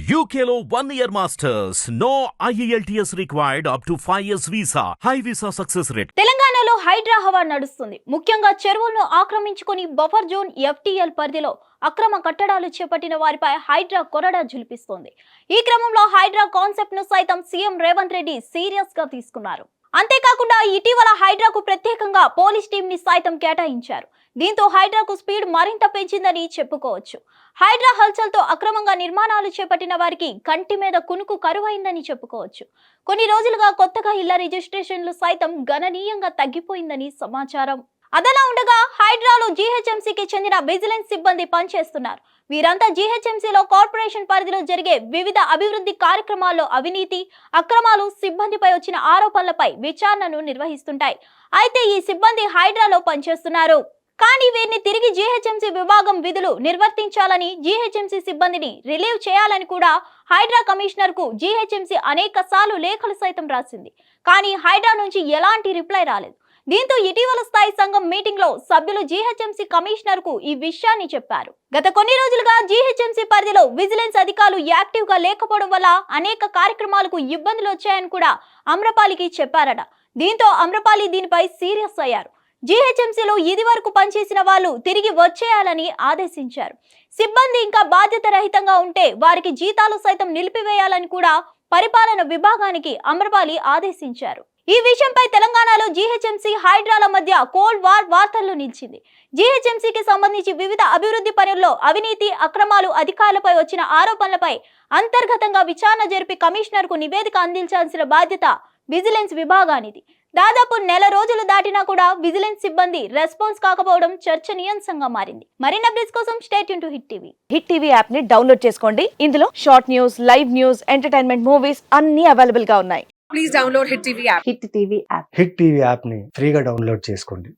UKLO 1 year masters. No IELTS required up to 5 years visa. High visa success rate. తెలంగాణలో హైడ్రా హవా నడుస్తుంది. ముఖ్యంగా చెరువులను ఆక్రమించుకొని బఫర్ జోన్ FTL పరిధిలో అక్రమ కట్టడాలు చేపట్టిన వారిపై హైడ్రా కొరడా జులిపిస్తోంది. ఈ క్రమంలో హైడ్రా కాన్సెప్ట్ ను సైతం సీఎం రేవంత్ రెడ్డి సీరియస్ గా తీసుకున్నారు. అంతేకాకుండా ఇటీవల హైడ్రాకు ప్రత్యేకంగా పోలీస్ టీం ని సైతం కేటాయించారు. దీంతో హైడ్రాకు స్పీడ్ మరింత పెంచిందని చెప్పుకోవచ్చు. హైడ్రా హల్చల్తో అక్రమంగా నిర్మాణాలు చేపట్టిన వారికి కంటి మీద కునుకు కరువైందని చెప్పుకోవచ్చు. కొన్ని రోజులుగా కొత్తగా ఇళ్ల రిజిస్ట్రేషన్లు సైతం గణనీయంగా తగ్గిపోయిందని సమాచారం. అదలా ఉండగా హైడ్రాలో GHMCకి చెందిన విజిలెన్స్ సిబ్బంది పనిచేస్తున్నారు. వీరంతా GHMCలో కార్పొరేషన్ పరిధిలో జరిగే వివిధ అభివృద్ధి కార్యక్రమాల్లో అవినీతి, అక్రమాలు, సిబ్బందిపై వచ్చిన ఆరోపణలపై విచారణను నిర్వహిస్తుంటాయి. అయితే ఈ సిబ్బంది హైడ్రాలో పనిచేస్తున్నారు. కానీ వీరిని తిరిగి GHMC విభాగం విధులు నిర్వర్తించాలని, GHMC సిబ్బందిని రిలీవ్ చేయాలని కూడా హైడ్రా కమిషనర్ కు GHMC అనేక సార్లు లేఖలు సైతం రాసింది. కానీ హైడ్రా నుంచి ఎలాంటి రిప్లై రాలేదు. దీంతో ఇటీవల స్థాయి సంఘం మీటింగ్ లో సభ్యులు GHMC కమిషనర్ కు ఈ విషయాన్ని చెప్పారు. గత కొన్ని రోజులుగా GHMC పరిధిలో విజిలెన్స్ అధికారులు యాక్టివ్ గా లేకపోవడం వల్ల అనేక కార్యక్రమాలకు ఇబ్బందులు వచ్చాయని కూడా అమ్రపాలికి చెప్పారట. దీంతో అమ్రపాలి దీనిపై సీరియస్ అయ్యారు. GHMCలో ఇది వరకు పనిచేసిన వాళ్ళు తిరిగి వచ్చేయాలని ఆదేశించారు. సిబ్బంది ఇంకా బాధ్యత రహితంగా ఉంటే వారికి జీతాలు సైతం నిలిపివేయాలని కూడా పరిపాలన విభాగానికి అమ్రపాలి ఆదేశించారు. ఈ విషయంపై తెలంగాణలో GHMC హైడ్రాల మధ్య కోల్డ్ వార్ వార్తల్లో నిలిచింది. GHMCకి సంబంధించి వివిధ అభివృద్ధి పనుల్లో అవినీతి, అక్రమాలు, అధికారులపై వచ్చిన ఆరోపణలపై అంతర్గతంగా విచారణ జరిపి కమిషనర్ కు నివేదిక అందించాల్సిన బాధ్యత విజిలెన్స్ విభాగానిది. దాదాపు నెల రోజులు దాటినా కూడా విజిలెన్స్ సిబ్బంది రెస్పాన్స్ కాకపోవడం చర్చనీయాంశంగా మారింది. మరిన్ని అప్డేట్స్ కోసం stay tune to hit TV. Hit TV app ని డౌన్లోడ్ చేసుకోండి. ఇందులో short news, live news, entertainment movies అన్ని అవైలబుల్ గా ఉన్నాయి. Please download Hit TV app. Hit TV app. Hit TV యాప్ని ఫ్రీగా డౌన్లోడ్ చేసుకోండి.